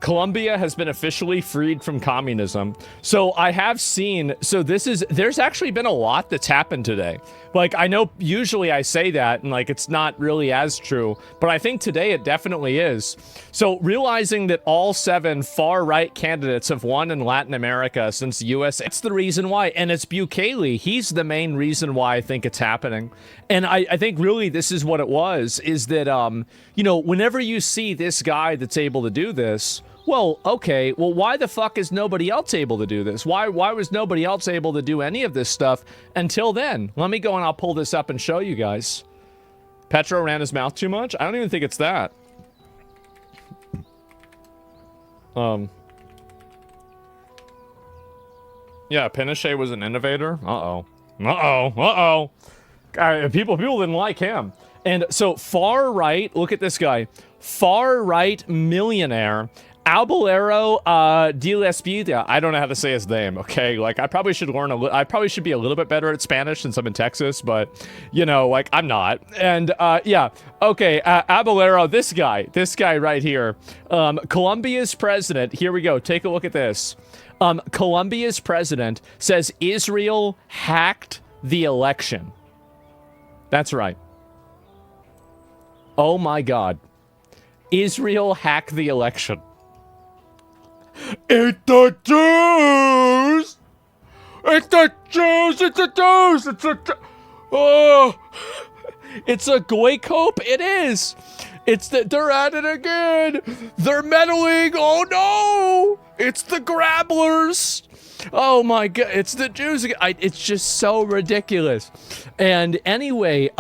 Colombia has been officially freed from communism. So I have seen, so there's actually been a lot that's happened today. Like, I know usually I say that and like it's not really as true, but I think today it definitely is. So realizing that all 7 far-right candidates have won in Latin America since the US, it's the reason why. And it's Bukele. He's the main reason why I think it's happening. And I think really this is what it was, is that, you know, whenever you see this guy that's able to do this, well, okay, well, why the fuck is nobody else able to do this? Why was nobody else able to do any of this stuff until then? Let me go and I'll pull this up and show you guys. Petro ran his mouth too much? I don't even think it's that. Yeah, Pinochet was an innovator. Uh-oh. Uh-oh. Uh-oh. People didn't like him. And so far right, look at this guy. Far right millionaire Abelero de la Espida. I don't know how to say his name, okay? Like, I probably should learn I probably should be a little bit better at Spanish since I'm in Texas, but, you know, like, I'm not. And, yeah, okay, Abelero, this guy right here. Colombia's president, here we go, take a look at this. Colombia's president says Israel hacked the election. That's right. Oh my God. Israel hacked the election. It's the Jews! It's the Jews! It's the Jews! It's a... Oh! It's a Goycope? It is! It's the... They're at it again! They're meddling! Oh no! It's the Grabblers! Oh my God, it's the Jews again. It's just so ridiculous. And anyway,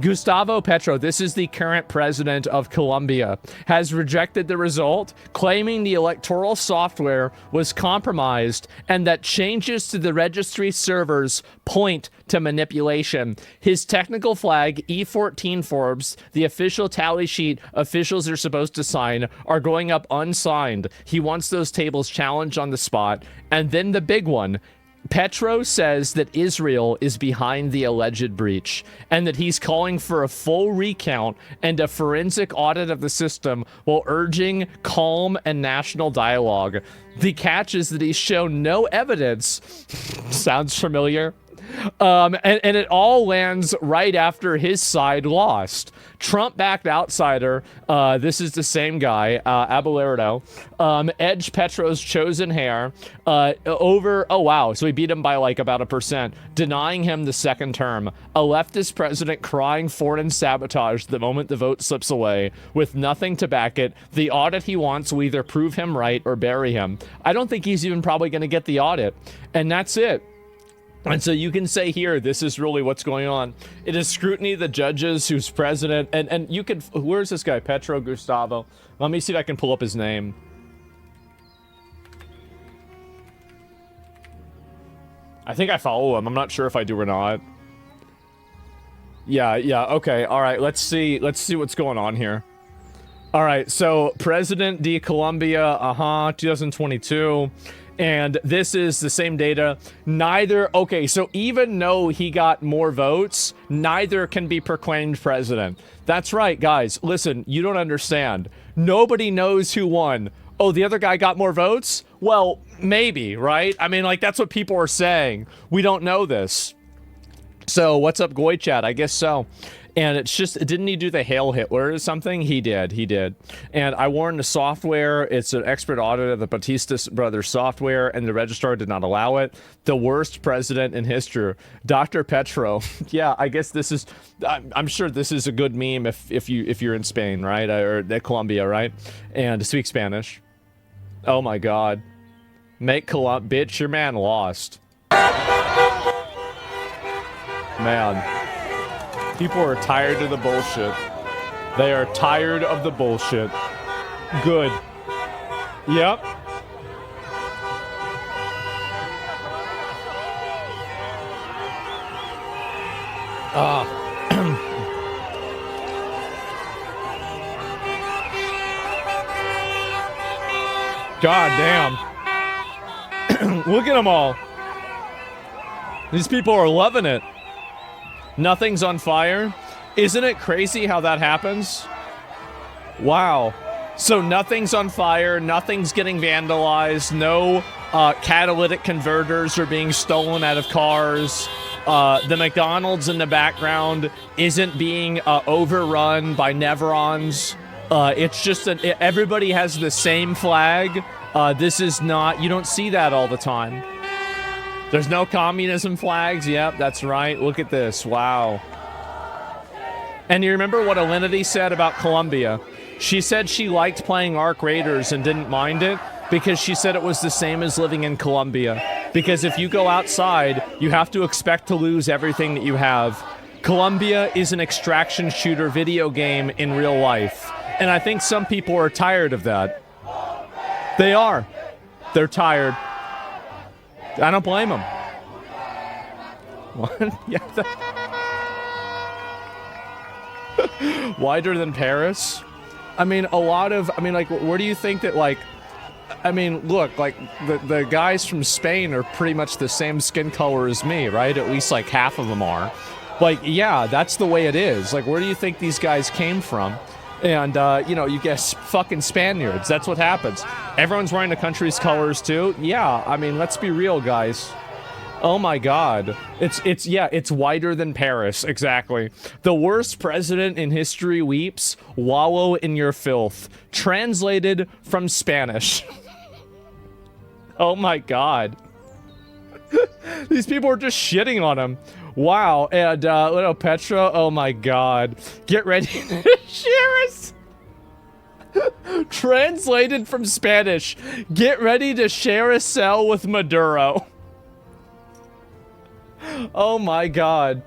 Gustavo Petro, this is the current president of Colombia, has rejected the result, claiming the electoral software was compromised and that changes to the registry servers point to manipulation. His technical flag, E14 Forbes, the official tally sheet officials are supposed to sign, are going up unsigned. He wants those tables challenged on the spot. And then the big one, Petro says that Israel is behind the alleged breach and that he's calling for a full recount and a forensic audit of the system while urging calm and national dialogue. The catch is that he's shown no evidence. Sounds familiar? And it all lands right after his side lost. Trump-backed outsider, this is the same guy, Abelardo, edged Petro's chosen heir over, oh wow, so he beat him by like about 1%, denying him the second term. A leftist president crying foreign sabotage the moment the vote slips away, with nothing to back it. The audit he wants will either prove him right or bury him. I don't think he's even probably going to get the audit, and that's it. And so you can say here, this is really what's going on. It is scrutiny of the judges who's president. And you can, where's this guy? Petro Gustavo. Let me see if I can pull up his name. I think I follow him. I'm not sure if I do or not. Yeah, okay. All right, let's see what's going on here. All right, so President de Colombia, 2022. And this is the same data. Neither, okay, so even though he got more votes, neither can be proclaimed president. That's right, guys. Listen, you don't understand. Nobody knows who won. Oh, the other guy got more votes? Well, maybe, right? I mean, like, that's what people are saying. We don't know this. So, what's up, Goy Chat? I guess so. And it's just, didn't he do the Hail Hitler or something? He did. And I warned the software. It's an expert audit of the Batista brothers software, and the registrar did not allow it. The worst president in history, Dr. Petro. Yeah, I guess this is, I'm sure this is a good meme if you're in Spain, right? Or Colombia, right? And speak Spanish. Oh my God. Make bitch, your man lost. Man. People are tired of the bullshit. They are tired of the bullshit. Good. Yep. God damn. Look at them all. These people are loving it. Nothing's on fire. Isn't it crazy how that happens? Wow. So nothing's on fire, nothing's getting vandalized, no catalytic converters are being stolen out of cars. The McDonald's in the background isn't being overrun by Nevrons. It's just everybody has the same flag. This is not, you don't see that all the time. There's no communism flags. Yep, that's right. Look at this. Wow. And you remember what Alinity said about Colombia? She said she liked playing Ark Raiders and didn't mind it because she said it was the same as living in Colombia. Because if you go outside, you have to expect to lose everything that you have. Colombia is an extraction shooter video game in real life. And I think some people are tired of that. They are. They're tired. I don't blame them. What? Yeah. Wider than Paris? I mean, like, where do you think that, like, I mean, look, like, the guys from Spain are pretty much the same skin color as me, right? At least, like, half of them are. Like, yeah, that's the way it is. Like, where do you think these guys came from? And, you know, you guess fucking Spaniards. That's what happens. Everyone's wearing the country's colors, too. Yeah, I mean, let's be real, guys. Oh my god. It's wider than Paris, exactly. The worst president in history weeps, wallow in your filth. Translated from Spanish. Oh my god. These people are just shitting on him. Wow, and little Petra, oh my god. Get ready to share us. Translated from Spanish. Get ready to share a cell with Maduro. Oh my god.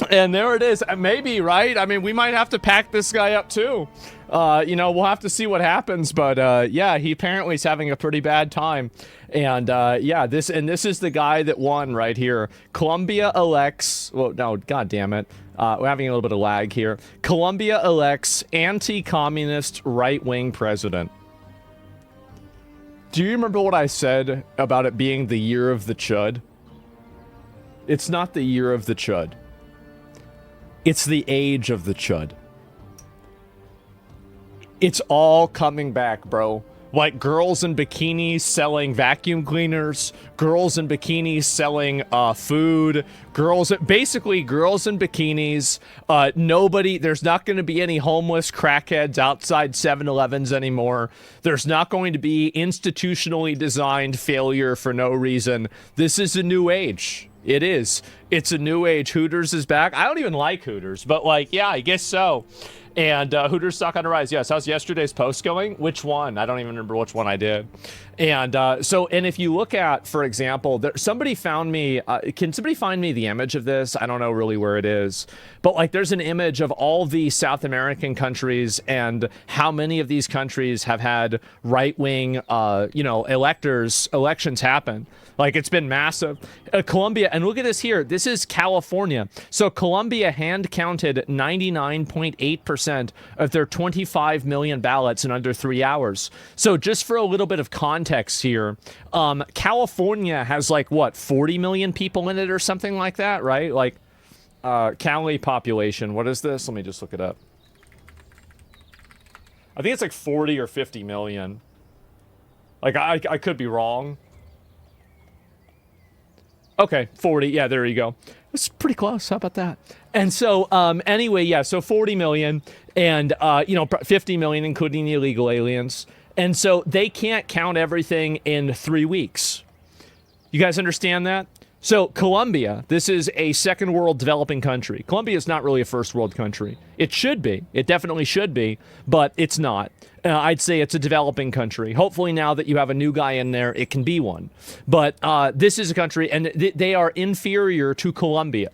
And there it is. Maybe, right? I mean, we might have to pack this guy up too. You know, we'll have to see what happens, but yeah, he apparently is having a pretty bad time. And yeah, this is the guy that won right here. Colombia elects, well, no, god damn it. We're having a little bit of lag here. Colombia elects anti-communist right-wing president. Do you remember what I said about it being the year of the chud? It's not the year of the chud. It's the age of the chud. It's all coming back, bro. Like girls in bikinis selling vacuum cleaners, girls in bikinis selling food, basically girls in bikinis. There's not going to be any homeless crackheads outside 7-Elevens anymore. There's not going to be institutionally designed failure for no reason. This is a new age. It is. It's a new age. Hooters is back. I don't even like Hooters, but like, yeah, I guess so. And Hooters stock on the rise. Yes, how's yesterday's post going? Which one? I don't even remember which one I did. And and if you look at, for example, somebody found me, can somebody find me the image of this? I don't know really where it is. But like there's an image of all the South American countries and how many of these countries have had right-wing, elections happen. Like, it's been massive. Colombia, and look at this here. This is California. So Colombia hand-counted 99.8% of their 25 million ballots in under 3 hours. So just for a little bit of context here, California has, like, what, 40 million people in it or something like that, right? Like, Cali population. What is this? Let me just look it up. I think it's like 40 or 50 million. Like, I could be wrong. Okay, 40. Yeah, there you go. It's pretty close. How about that? And so, anyway, yeah, so 40 million and, 50 million, including the illegal aliens. And so they can't count everything in 3 weeks. You guys understand that? So Colombia, this is a second world developing country. Colombia is not really a first world country. It should be. It definitely should be, but it's not. I'd say it's a developing country. Hopefully now that you have a new guy in there, it can be one. But this is a country, and they are inferior to Colombia.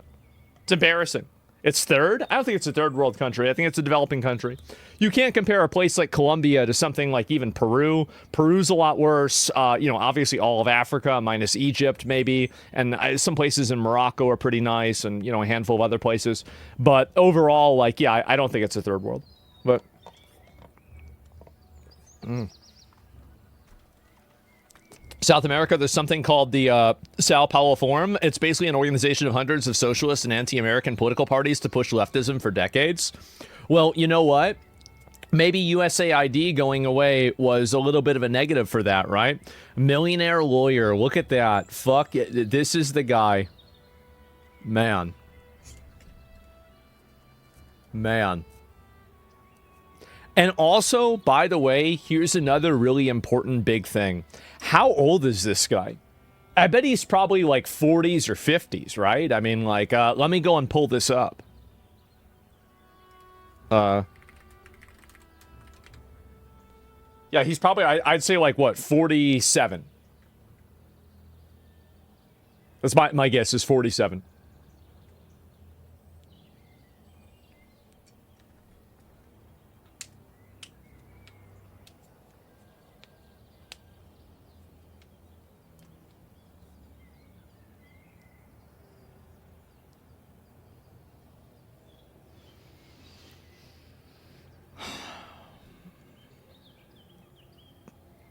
It's embarrassing. It's third? I don't think it's a third world country. I think it's a developing country. You can't compare a place like Colombia to something like even Peru. Peru's a lot worse. Obviously all of Africa, minus Egypt, maybe. And some places in Morocco are pretty nice, and, a handful of other places. But overall, like, yeah, I don't think it's a third world. But... South America, there's something called the Sao Paulo Forum. It's basically an organization of hundreds of socialist and anti-American political parties to push leftism for decades. Well, you know what? maybe USAID going away was a little bit of a negative for that, right? Millionaire lawyer, look at that. Fuck it. This is the guy. Man. Man. And also, by the way, here's another really important big thing. How old is this guy? I bet he's probably like 40s or 50s, right? I mean, like, let me go and pull this up. Yeah, he's probably, I'd say like, what, 47. That's my guess is 47.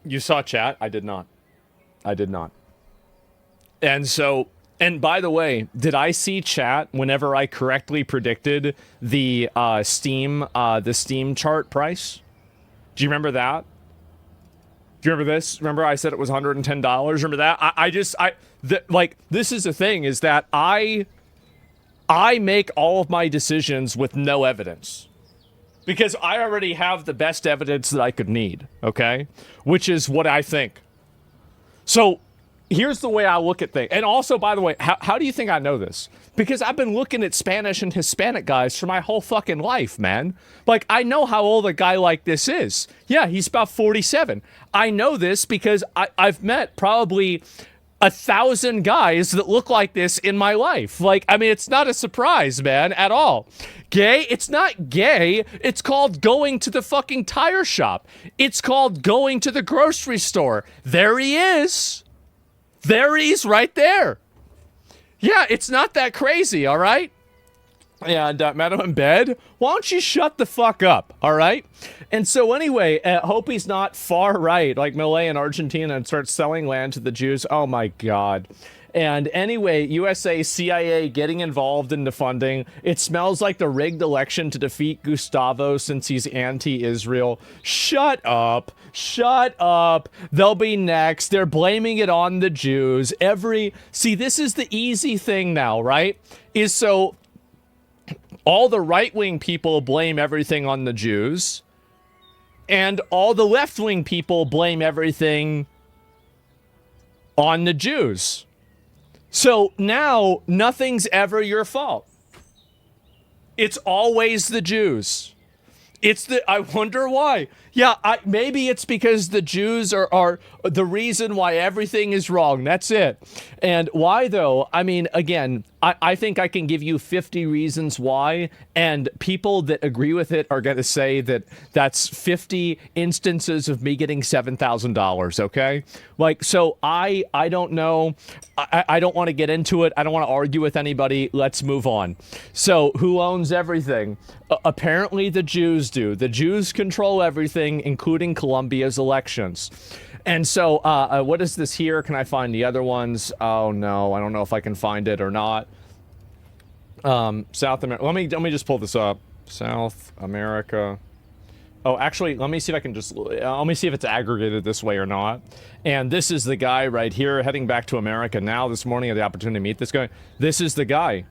You saw chat? I did not. I did not. And so, and by the way, did I see chat whenever I correctly predicted the Steam chart price? Do you remember that? Do you remember this? Remember I said it was $110? Remember that? Like, this is the thing, is that I make all of my decisions with no evidence. Because I already have the best evidence that I could need, okay? Which is what I think. So, here's the way I look at things. And also, by the way, how do you think I know this? Because I've been looking at Spanish and Hispanic guys for my whole fucking life, man. Like, I know how old a guy like this is. Yeah, he's about 47. I know this because I've met probably 1,000 guys that look like this in my life. Like, I mean, it's not a surprise, man, at all. Gay? It's not gay. It's called going to the fucking tire shop. It's called going to the grocery store. There he is. There he's right there. Yeah, it's not that crazy, all right? And Madam in bed, why don't you shut the fuck up, all right? And so anyway, hope he's not far right, like Malay and Argentina, and starts selling land to the Jews. Oh my God. And anyway, USA, CIA getting involved in the funding. It smells like the rigged election to defeat Gustavo since he's anti-Israel. Shut up. Shut up. They'll be next. They're blaming it on the Jews. See, this is the easy thing now, right? Is so all the right-wing people blame everything on the Jews, and all the left-wing people blame everything on the Jews. So now, nothing's ever your fault. It's always the Jews. I wonder why. Yeah, maybe it's because the Jews are the reason why everything is wrong. That's it. And why, though? I mean, again, I think I can give you 50 reasons why, and people that agree with it are going to say that that's 50 instances of me getting $7,000, okay? Like, so I don't know. I don't want to get into it. I don't want to argue with anybody. Let's move on. So, who owns everything? Apparently the Jews do. The Jews control everything, including Colombia's elections. And so, what is this here? Can I find the other ones? Oh no, I don't know if I can find it or not. South America. Let me just pull this up. South America. Oh, actually, let me see if I can just, let me see if it's aggregated this way or not. And this is the guy right here heading back to America now. This morning I had the opportunity to meet this guy. This is the guy.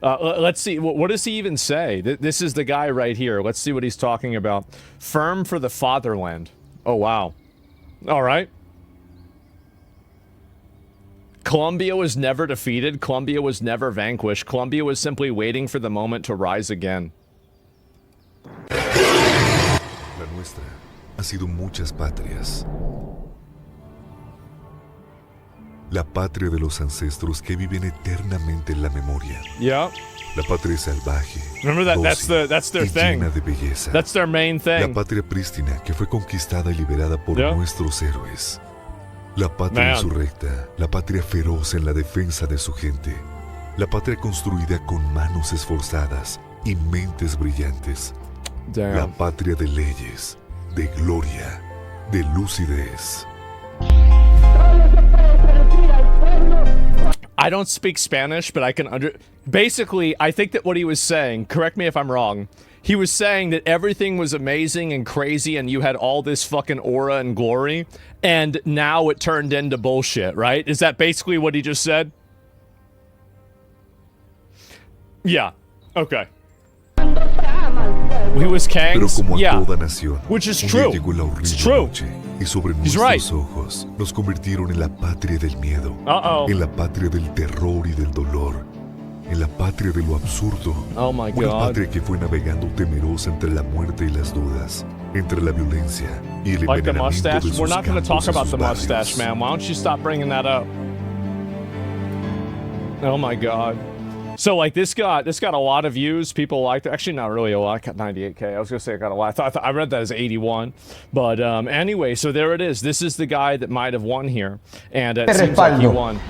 Let's see. What does he even say? This is the guy right here. Let's see what he's talking about. Firm for the fatherland. Oh, wow. All right. Colombia was never defeated. Colombia was never vanquished. Colombia was simply waiting for the moment to rise again. La nuestra ha sido muchas patrias. La patria de los ancestros que viven eternamente en la memoria. Yeah. La patria salvaje. Remember that? Dócil, That's their y thing. llena de belleza. That's their main thing. La patria prístina que fue conquistada y liberada por nuestros héroes. La patria insurrecta, la patria feroz en la defensa de su gente. La patria construida con manos esforzadas y mentes brillantes. Damn. La patria de leyes, de gloria, de lucidez. I don't speak Spanish, but I can basically, I think that what he was saying, correct me if I'm wrong, he was saying that everything was amazing and crazy and you had all this fucking aura and glory, and now it turned into bullshit, right? Is that basically what he just said? Yeah. Okay. He was Kang's, Pero como a yeah, toda nación, which is un true. día llegó la It's horrible true. noche, y sobre He's nuestros right. ojos nos convirtieron en la patria del miedo, Uh-oh. en la patria del terror y del dolor, en la patria de lo absurdo, Oh my una God. patria que fue navegando temerosa entre la muerte y las dudas, entre la violencia y el Like the envenenamiento mustache? de sus We're not going to talk campos y about sus the mustache, barrios. man. Why don't you stop bringing that up? Oh my God. So like this got a lot of views. People liked it. Actually, not really a lot. I got 98K. I was gonna say I got a lot. I read that as 81. But anyway, so there it is. This is the guy that might have won here, and it seems like he won.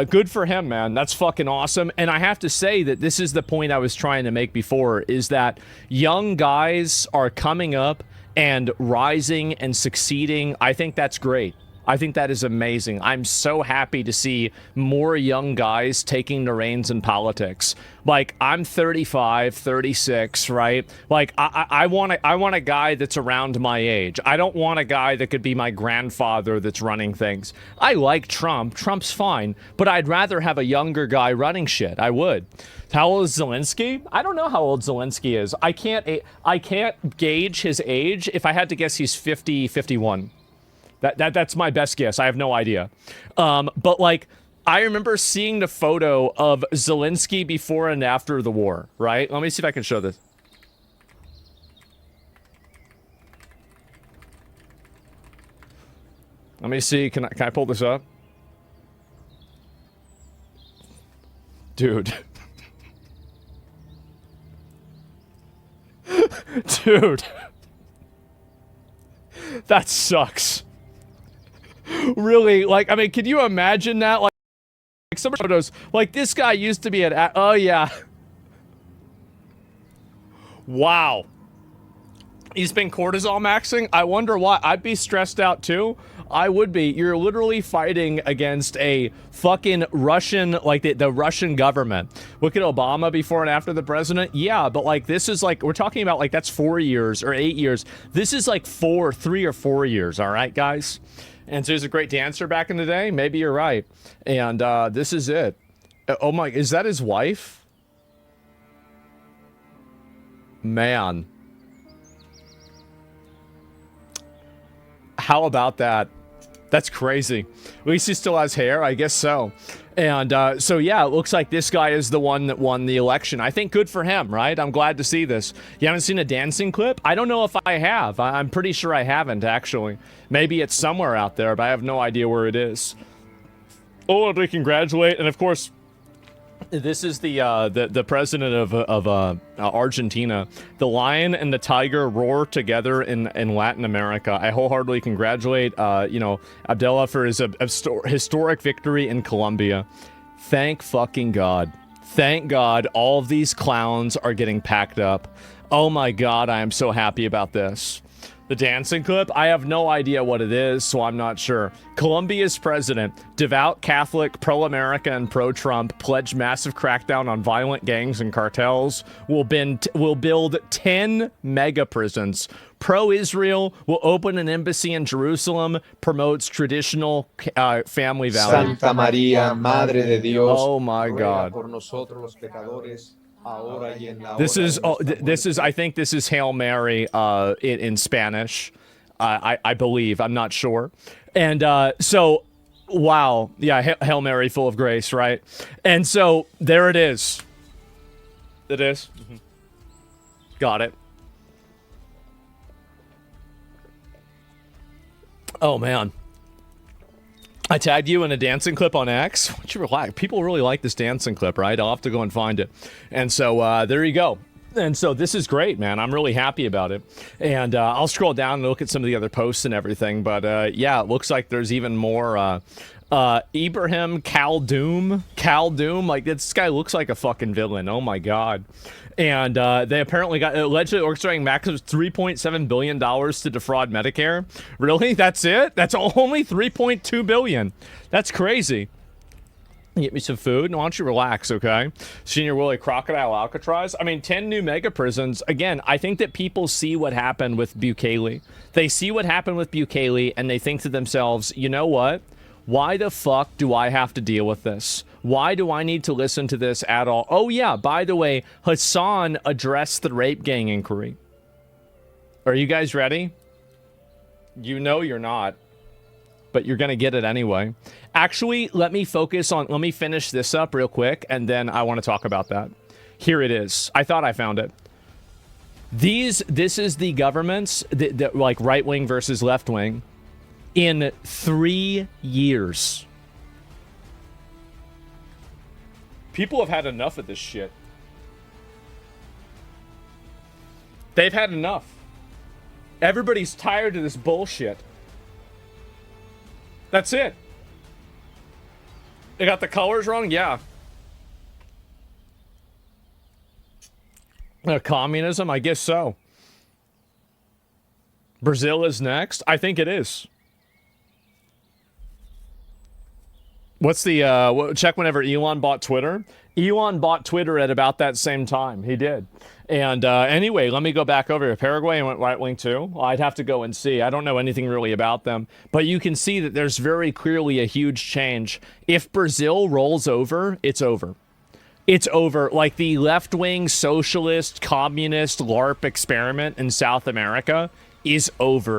Good for him, man. That's fucking awesome. And I have to say that this is the point I was trying to make before: is that young guys are coming up and rising and succeeding. I think that's great. I think that is amazing. I'm so happy to see more young guys taking the reins in politics. Like, I'm 35, 36, right? Like, I want a guy that's around my age. I don't want a guy that could be my grandfather that's running things. I like Trump. Trump's fine. But I'd rather have a younger guy running shit. I would. How old is Zelensky? I don't know how old Zelensky is. I can't gauge his age. If I had to guess, he's 50, 51. That's my best guess. I have no idea. But like, I remember seeing the photo of Zelensky before and after the war, right? Let me see if I can show this. Let me see. Can I pull this up? Dude. Dude. That sucks. Really, like, I mean, can you imagine that? Like some photos, like this guy used to be at, oh yeah. Wow. He's been cortisol maxing. I wonder why. I'd be stressed out too. I would be. You're literally fighting against a fucking Russian, like the Russian government. Look at Obama before and after the president. Yeah, but like this is like, we're talking about like that's 4 years or 8 years. This is like 3 or 4 years. All right, guys. And so he's a great dancer back in the day. Maybe you're right. And this is it. Oh my, is that his wife? Man. How about that? That's crazy. At least he still has hair, I guess so. And so yeah, it looks like this guy is the one that won the election. I think good for him, right? I'm glad to see this. You haven't seen a dancing clip? I don't know if I have. I'm pretty sure I haven't, actually. Maybe it's somewhere out there, but I have no idea where it is. Oh, we congratulate, and of course, this is the president of Argentina. The lion and the tiger roar together in Latin America. I wholeheartedly congratulate Abdullah for his historic victory in Colombia. Thank fucking God. Thank God all of these clowns are getting packed up. Oh my God, I am so happy about this. The dancing clip? I have no idea what it is, so I'm not sure. Colombia's president, devout Catholic, pro-America and pro-Trump, pledged massive crackdown on violent gangs and cartels, will build 10 mega prisons. Pro-Israel, will open an embassy in Jerusalem, promotes traditional family values. Santa María, Madre de Dios, oh my God. por nosotros los pecadores. This is I think this is Hail Mary in Spanish. I believe. I'm not sure. And so, wow. Yeah, Hail Mary full of grace, right? And so, there it is. It is. Mm-hmm. Got it. Oh, man. I tagged you in a dancing clip on X. What you like? People really like this dancing clip, right? I'll have to go and find it. And so there you go. And so this is great, man. I'm really happy about it. And I'll scroll down and look at some of the other posts and everything. But yeah, it looks like there's even more. Ibrahim Khaldoom. Like, this guy looks like a fucking villain. Oh my God. And they apparently got allegedly orchestrating maximum $3.7 billion to defraud Medicare. Really? That's it? That's only $3.2 billion. That's crazy. Get me some food. Why don't you relax, okay? Senior Willie Crocodile Alcatraz. I mean, 10 new mega prisons. Again, I think that people see what happened with Bukele. They see what happened with Bukele, and they think to themselves, you know what? Why the fuck do I have to deal with this? Why do I need to listen to this at all? Oh, yeah, by the way, Hassan addressed the rape gang inquiry. Are you guys ready? You know you're not, but you're going to get it anyway. Actually, let me finish this up real quick, and then I want to talk about that. Here it is. I thought I found it. This is the government's, like right-wing versus left-wing, in 3 years. People have had enough of this shit. They've had enough. Everybody's tired of this bullshit. That's it. They got the colors wrong? Yeah. Communism? I guess so. Brazil is next? I think it is. What's the, check whenever Elon bought Twitter. Elon bought Twitter at about that same time. He did. And anyway, let me go back over here. Paraguay went right-wing too. Well, I'd have to go and see. I don't know anything really about them. But you can see that there's very clearly a huge change. If Brazil rolls over, it's over. It's over. Like the left-wing socialist, communist LARP experiment in South America is over.